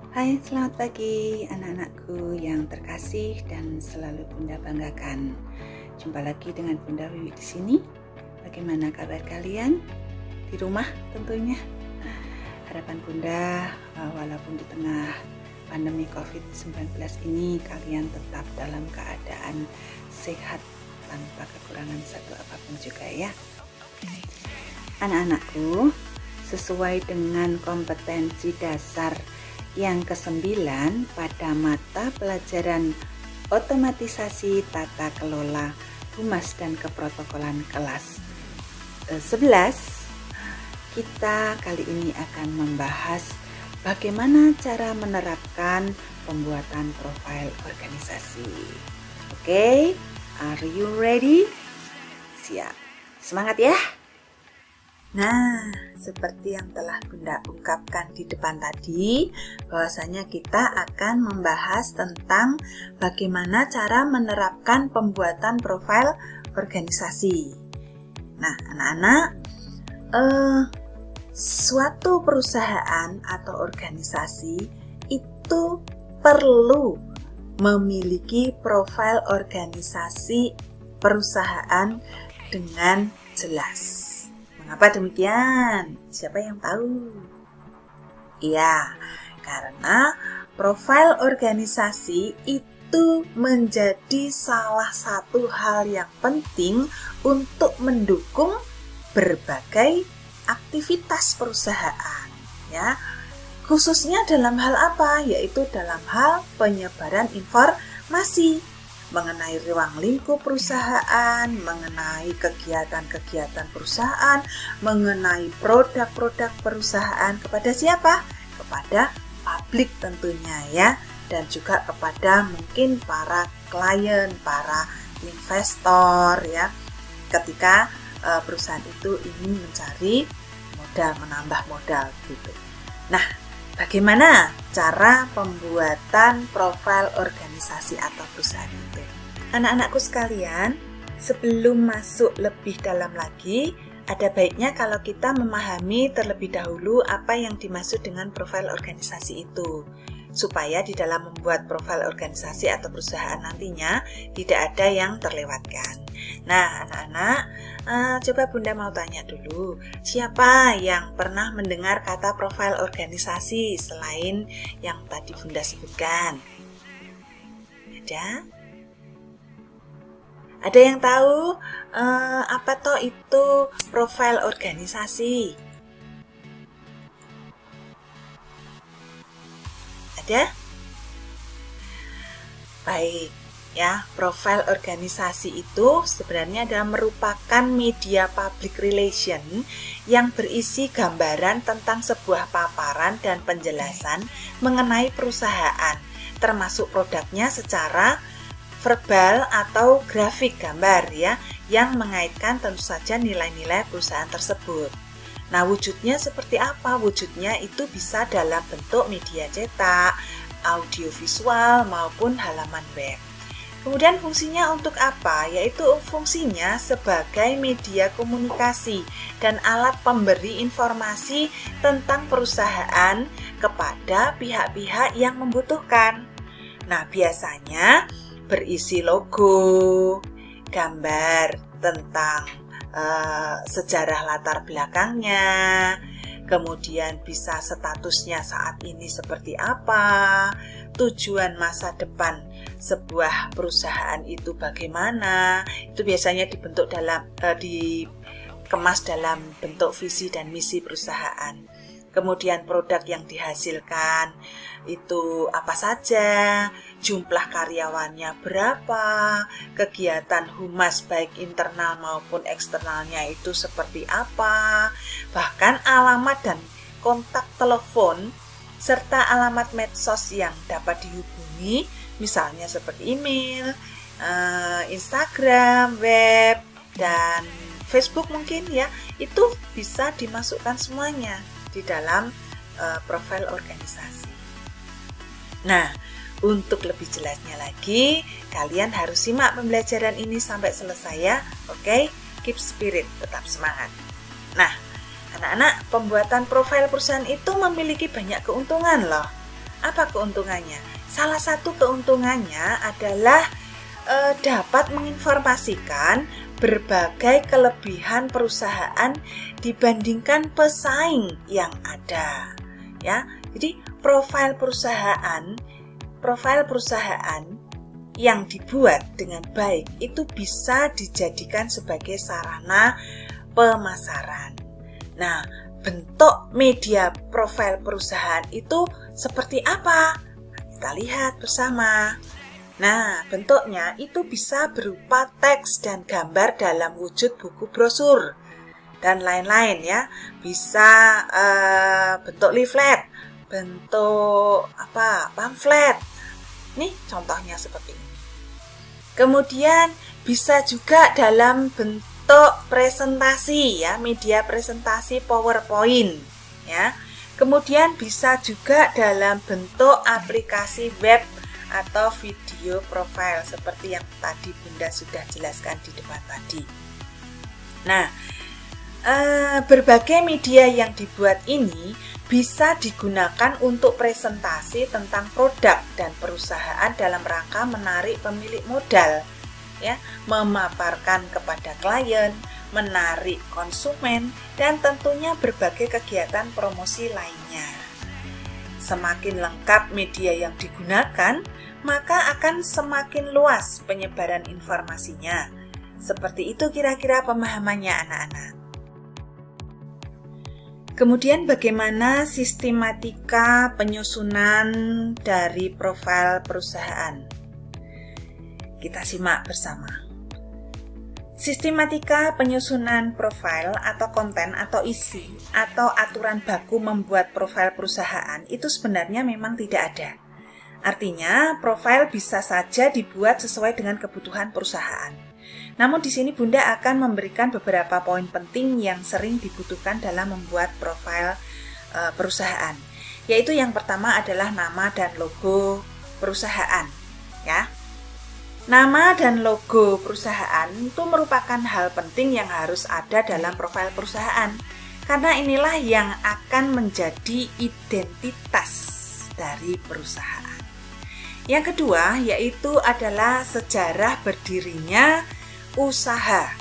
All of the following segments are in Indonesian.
Hai, selamat pagi anak-anakku yang terkasih dan selalu Bunda banggakan. Jumpa lagi dengan Bunda Wiwi di sini. Bagaimana kabar kalian? Di rumah tentunya. Harapan Bunda, walaupun di tengah pandemi COVID-19 ini, kalian tetap dalam keadaan sehat tanpa kekurangan satu apapun juga ya. Anak-anakku, sesuai dengan kompetensi dasar yang ke-9 pada mata pelajaran otomatisasi tata kelola humas dan keprotokolan kelas 11, kita kali ini akan membahas bagaimana cara menerapkan pembuatan profil organisasi. Oke, are you ready? Siap, semangat ya. Nah, seperti yang telah Bunda ungkapkan di depan tadi, bahwasanya kita akan membahas tentang bagaimana cara menerapkan pembuatan profil organisasi. Nah, anak-anak, suatu perusahaan atau organisasi itu perlu memiliki profil organisasi perusahaan dengan jelas. Mengapa demikian? Siapa yang tahu? Iya, karena profil organisasi itu menjadi salah satu hal yang penting untuk mendukung berbagai aktivitas perusahaan, ya. Khususnya dalam hal apa? Yaitu dalam hal penyebaran informasi mengenai ruang lingkup perusahaan, mengenai kegiatan-kegiatan perusahaan, mengenai produk-produk perusahaan kepada siapa? Kepada publik tentunya ya, dan juga kepada mungkin para klien, para investor ya, ketika perusahaan itu ingin mencari modal, menambah modal gitu. Nah, bagaimana cara pembuatan profil organisasi atau perusahaan itu? Anak-anakku sekalian, sebelum masuk lebih dalam lagi, ada baiknya kalau kita memahami terlebih dahulu apa yang dimaksud dengan profil organisasi itu, supaya di dalam membuat profil organisasi atau perusahaan nantinya tidak ada yang terlewatkan. Nah, anak-anak, coba Bunda mau tanya dulu, siapa yang pernah mendengar kata profil organisasi selain yang tadi Bunda sebutkan? Ada? Ada yang tahu apa toh itu profil organisasi? Ada? Baik. Ya, profil organisasi itu sebenarnya adalah merupakan media public relation yang berisi gambaran tentang sebuah paparan dan penjelasan mengenai perusahaan, termasuk produknya secara verbal atau grafik gambar ya, yang mengaitkan tentu saja nilai-nilai perusahaan tersebut. Nah, wujudnya seperti apa? Wujudnya itu bisa dalam bentuk media cetak, audiovisual maupun halaman web. Kemudian fungsinya untuk apa? Yaitu fungsinya sebagai media komunikasi dan alat pemberi informasi tentang perusahaan kepada pihak-pihak yang membutuhkan. Nah, biasanya berisi logo, gambar tentang sejarah latar belakangnya, kemudian bisa statusnya saat ini seperti apa, tujuan masa depan sebuah perusahaan itu bagaimana. Itu biasanya dibentuk dikemas dalam bentuk visi dan misi perusahaan. Kemudian produk yang dihasilkan itu apa saja, jumlah karyawannya berapa, kegiatan humas baik internal maupun eksternalnya itu seperti apa, bahkan alamat dan kontak telepon serta alamat medsos yang dapat dihubungi, misalnya seperti email, Instagram, web, dan Facebook mungkin ya, itu bisa dimasukkan semuanya di dalam profil organisasi. Nah, untuk lebih jelasnya lagi, kalian harus simak pembelajaran ini sampai selesai ya. Oke, keep spirit, tetap semangat. Nah, anak-anak, pembuatan profil perusahaan itu memiliki banyak keuntungan loh. Apa keuntungannya? Salah satu keuntungannya adalah dapat menginformasikan berbagai kelebihan perusahaan dibandingkan pesaing yang ada. Ya, jadi profil perusahaan yang dibuat dengan baik itu bisa dijadikan sebagai sarana pemasaran. Nah, bentuk media profil perusahaan itu seperti apa? Kita lihat bersama. Nah, bentuknya itu bisa berupa teks dan gambar dalam wujud buku brosur dan lain-lain ya. Bisa bentuk leaflet, bentuk pamflet. Nih contohnya seperti ini. Kemudian bisa juga dalam bentuk presentasi ya, media presentasi PowerPoint ya. Kemudian bisa juga dalam bentuk aplikasi web atau video profile seperti yang tadi Bunda sudah jelaskan di depan tadi. Nah, berbagai media yang dibuat ini bisa digunakan untuk presentasi tentang produk dan perusahaan dalam rangka menarik pemilik modal, ya, memaparkan kepada klien, menarik konsumen, dan tentunya berbagai kegiatan promosi lainnya. Semakin lengkap media yang digunakan, maka akan semakin luas penyebaran informasinya. Seperti itu kira-kira pemahamannya anak-anak. Kemudian bagaimana sistematika penyusunan dari profil perusahaan? Kita simak bersama. Sistematika penyusunan profil atau konten atau isi atau aturan baku membuat profil perusahaan itu sebenarnya memang tidak ada. Artinya, profil bisa saja dibuat sesuai dengan kebutuhan perusahaan. Namun di sini Bunda akan memberikan beberapa poin penting yang sering dibutuhkan dalam membuat profil perusahaan. Yaitu yang pertama adalah nama dan logo perusahaan, ya. Nama dan logo perusahaan itu merupakan hal penting yang harus ada dalam profil perusahaan. Karena inilah yang akan menjadi identitas dari perusahaan. Yang kedua yaitu adalah sejarah berdirinya usaha.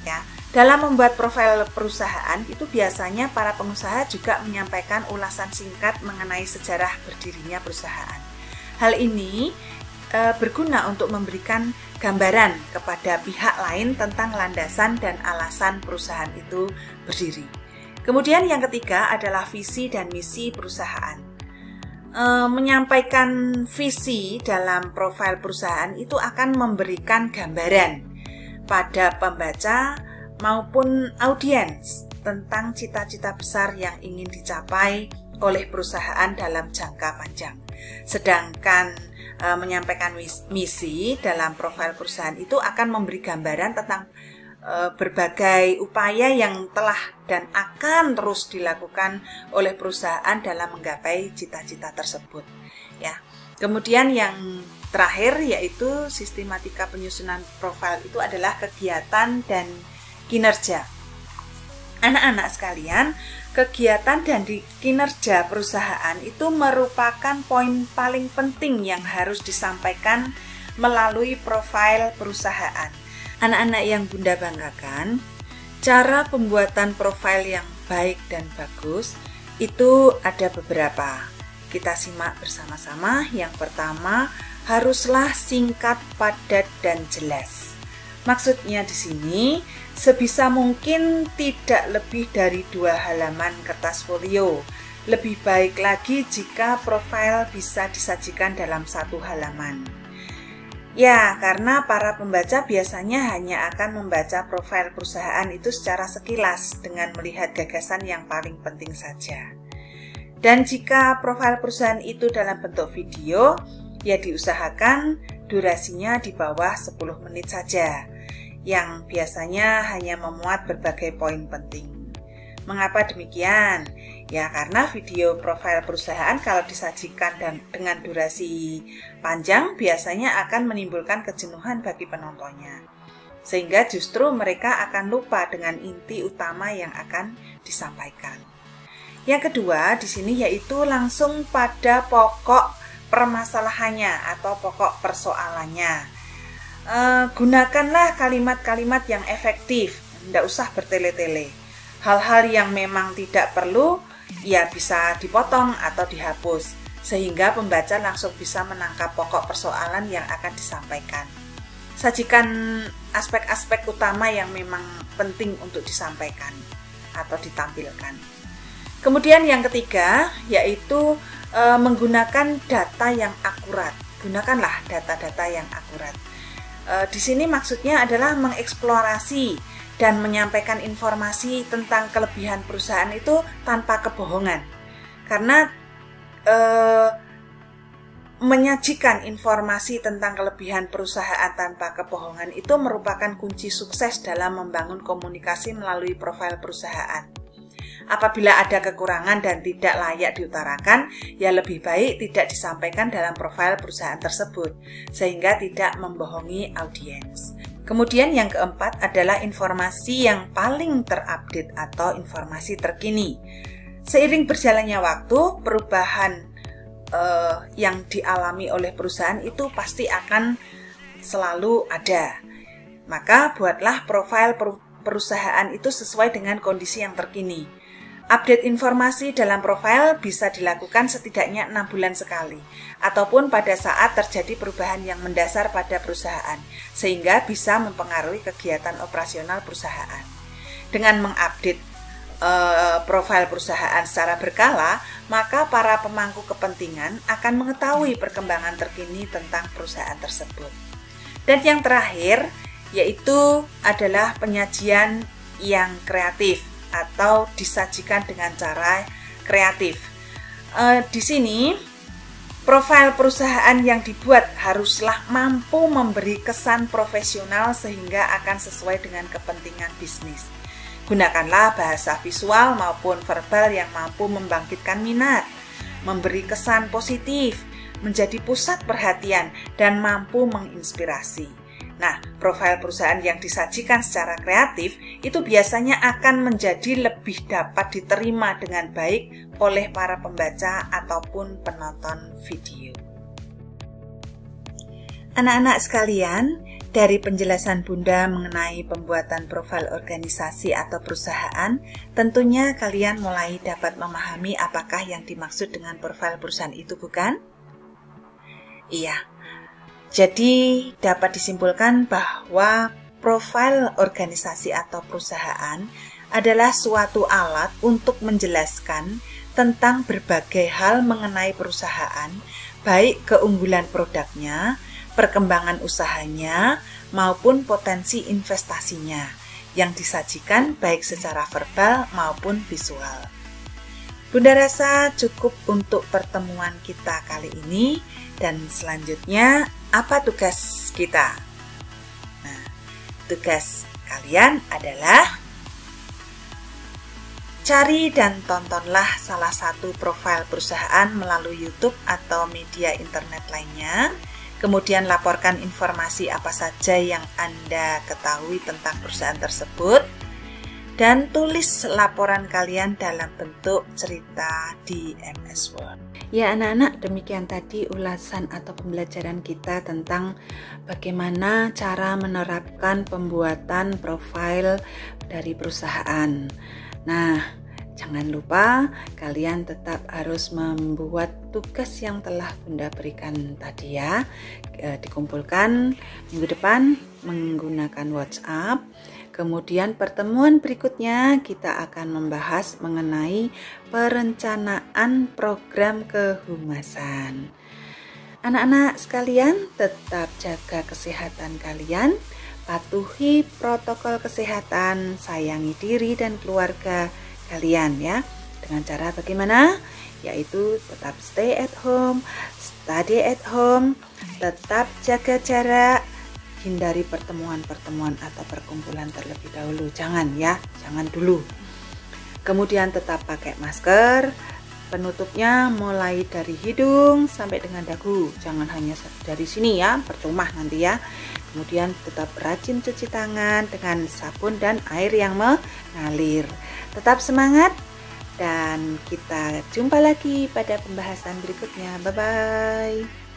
Ya, dalam membuat profil perusahaan itu biasanya para pengusaha juga menyampaikan ulasan singkat mengenai sejarah berdirinya perusahaan. Hal ini berguna untuk memberikan gambaran kepada pihak lain tentang landasan dan alasan perusahaan itu berdiri. Kemudian yang ketiga adalah visi dan misi perusahaan. Menyampaikan visi dalam profil perusahaan itu akan memberikan gambaran pada pembaca maupun audiens tentang cita-cita besar yang ingin dicapai oleh perusahaan dalam jangka panjang. Sedangkan menyampaikan misi dalam profil perusahaan itu akan memberi gambaran tentang berbagai upaya yang telah dan akan terus dilakukan oleh perusahaan dalam menggapai cita-cita tersebut. Ya. Kemudian yang terakhir yaitu sistematika penyusunan profil itu adalah kegiatan dan kinerja. Anak-anak sekalian, kegiatan dan kinerja perusahaan itu merupakan poin paling penting yang harus disampaikan melalui profil perusahaan. Anak-anak yang Bunda banggakan, cara pembuatan profil yang baik dan bagus itu ada beberapa. Kita simak bersama-sama. Yang pertama, haruslah singkat, padat, dan jelas. Maksudnya di sini, sebisa mungkin tidak lebih dari 2 halaman kertas folio. Lebih baik lagi jika profil bisa disajikan dalam 1 halaman. Ya, karena para pembaca biasanya hanya akan membaca profil perusahaan itu secara sekilas dengan melihat gagasan yang paling penting saja. Dan jika profil perusahaan itu dalam bentuk video, ya diusahakan durasinya di bawah 10 menit saja, yang biasanya hanya memuat berbagai poin penting. Mengapa demikian? Ya karena video profil perusahaan kalau disajikan dengan durasi panjang biasanya akan menimbulkan kejenuhan bagi penontonnya. Sehingga justru mereka akan lupa dengan inti utama yang akan disampaikan. Yang kedua di sini yaitu langsung pada pokok permasalahannya atau pokok persoalannya. Gunakanlah kalimat-kalimat yang efektif, tidak usah bertele-tele. Hal-hal yang memang tidak perlu ya bisa dipotong atau dihapus, sehingga pembaca langsung bisa menangkap pokok persoalan yang akan disampaikan. Sajikan aspek-aspek utama yang memang penting untuk disampaikan atau ditampilkan. Kemudian yang ketiga yaitu menggunakan data yang akurat. Gunakanlah data-data yang akurat. Di sini maksudnya adalah mengeksplorasi dan menyampaikan informasi tentang kelebihan perusahaan itu tanpa kebohongan. Karena menyajikan informasi tentang kelebihan perusahaan tanpa kebohongan itu merupakan kunci sukses dalam membangun komunikasi melalui profil perusahaan. Apabila ada kekurangan dan tidak layak diutarakan, ya lebih baik tidak disampaikan dalam profil perusahaan tersebut, sehingga tidak membohongi audiens. Kemudian yang keempat adalah informasi yang paling terupdate atau informasi terkini. Seiring berjalannya waktu, perubahan yang dialami oleh perusahaan itu pasti akan selalu ada. Maka buatlah profil perusahaan itu sesuai dengan kondisi yang terkini. Update informasi dalam profil bisa dilakukan setidaknya 6 bulan sekali, ataupun pada saat terjadi perubahan yang mendasar pada perusahaan, sehingga bisa mempengaruhi kegiatan operasional perusahaan. Dengan mengupdate profil perusahaan secara berkala, maka para pemangku kepentingan akan mengetahui perkembangan terkini tentang perusahaan tersebut. Dan yang terakhir, yaitu adalah penyajian yang kreatif atau disajikan dengan cara kreatif. Di sini, profil perusahaan yang dibuat haruslah mampu memberi kesan profesional sehingga akan sesuai dengan kepentingan bisnis. Gunakanlah bahasa visual maupun verbal yang mampu membangkitkan minat, memberi kesan positif, menjadi pusat perhatian, dan mampu menginspirasi. Nah, profil perusahaan yang disajikan secara kreatif itu biasanya akan menjadi lebih dapat diterima dengan baik oleh para pembaca ataupun penonton video. Anak-anak sekalian, dari penjelasan Bunda mengenai pembuatan profil organisasi atau perusahaan, tentunya kalian mulai dapat memahami apakah yang dimaksud dengan profil perusahaan itu, bukan? Iya. Jadi dapat disimpulkan bahwa profil organisasi atau perusahaan adalah suatu alat untuk menjelaskan tentang berbagai hal mengenai perusahaan, baik keunggulan produknya, perkembangan usahanya, maupun potensi investasinya yang disajikan baik secara verbal maupun visual. Bunda rasa cukup untuk pertemuan kita kali ini, dan selanjutnya apa tugas kita? Nah, tugas kalian adalah cari dan tontonlah salah satu profil perusahaan melalui YouTube atau media internet lainnya. Kemudian laporkan informasi apa saja yang Anda ketahui tentang perusahaan tersebut. Dan tulis laporan kalian dalam bentuk cerita di MS Word. Ya anak-anak, demikian tadi ulasan atau pembelajaran kita tentang bagaimana cara menerapkan pembuatan profil dari perusahaan. Nah, jangan lupa kalian tetap harus membuat tugas yang telah Bunda berikan tadi ya. Dikumpulkan minggu depan menggunakan WhatsApp. Kemudian pertemuan berikutnya kita akan membahas mengenai perencanaan program kehumasan. Anak-anak sekalian, tetap jaga kesehatan kalian, patuhi protokol kesehatan, sayangi diri dan keluarga kalian ya. Dengan cara bagaimana? Yaitu tetap stay at home, study at home, tetap jaga jarak, hindari pertemuan-pertemuan atau perkumpulan terlebih dahulu. Jangan ya, jangan dulu. Kemudian tetap pakai masker, penutupnya mulai dari hidung sampai dengan dagu. Jangan hanya dari sini ya, percuma nanti ya. Kemudian tetap rajin cuci tangan dengan sabun dan air yang mengalir. Tetap semangat, Dan kita jumpa lagi pada pembahasan berikutnya. Bye-bye.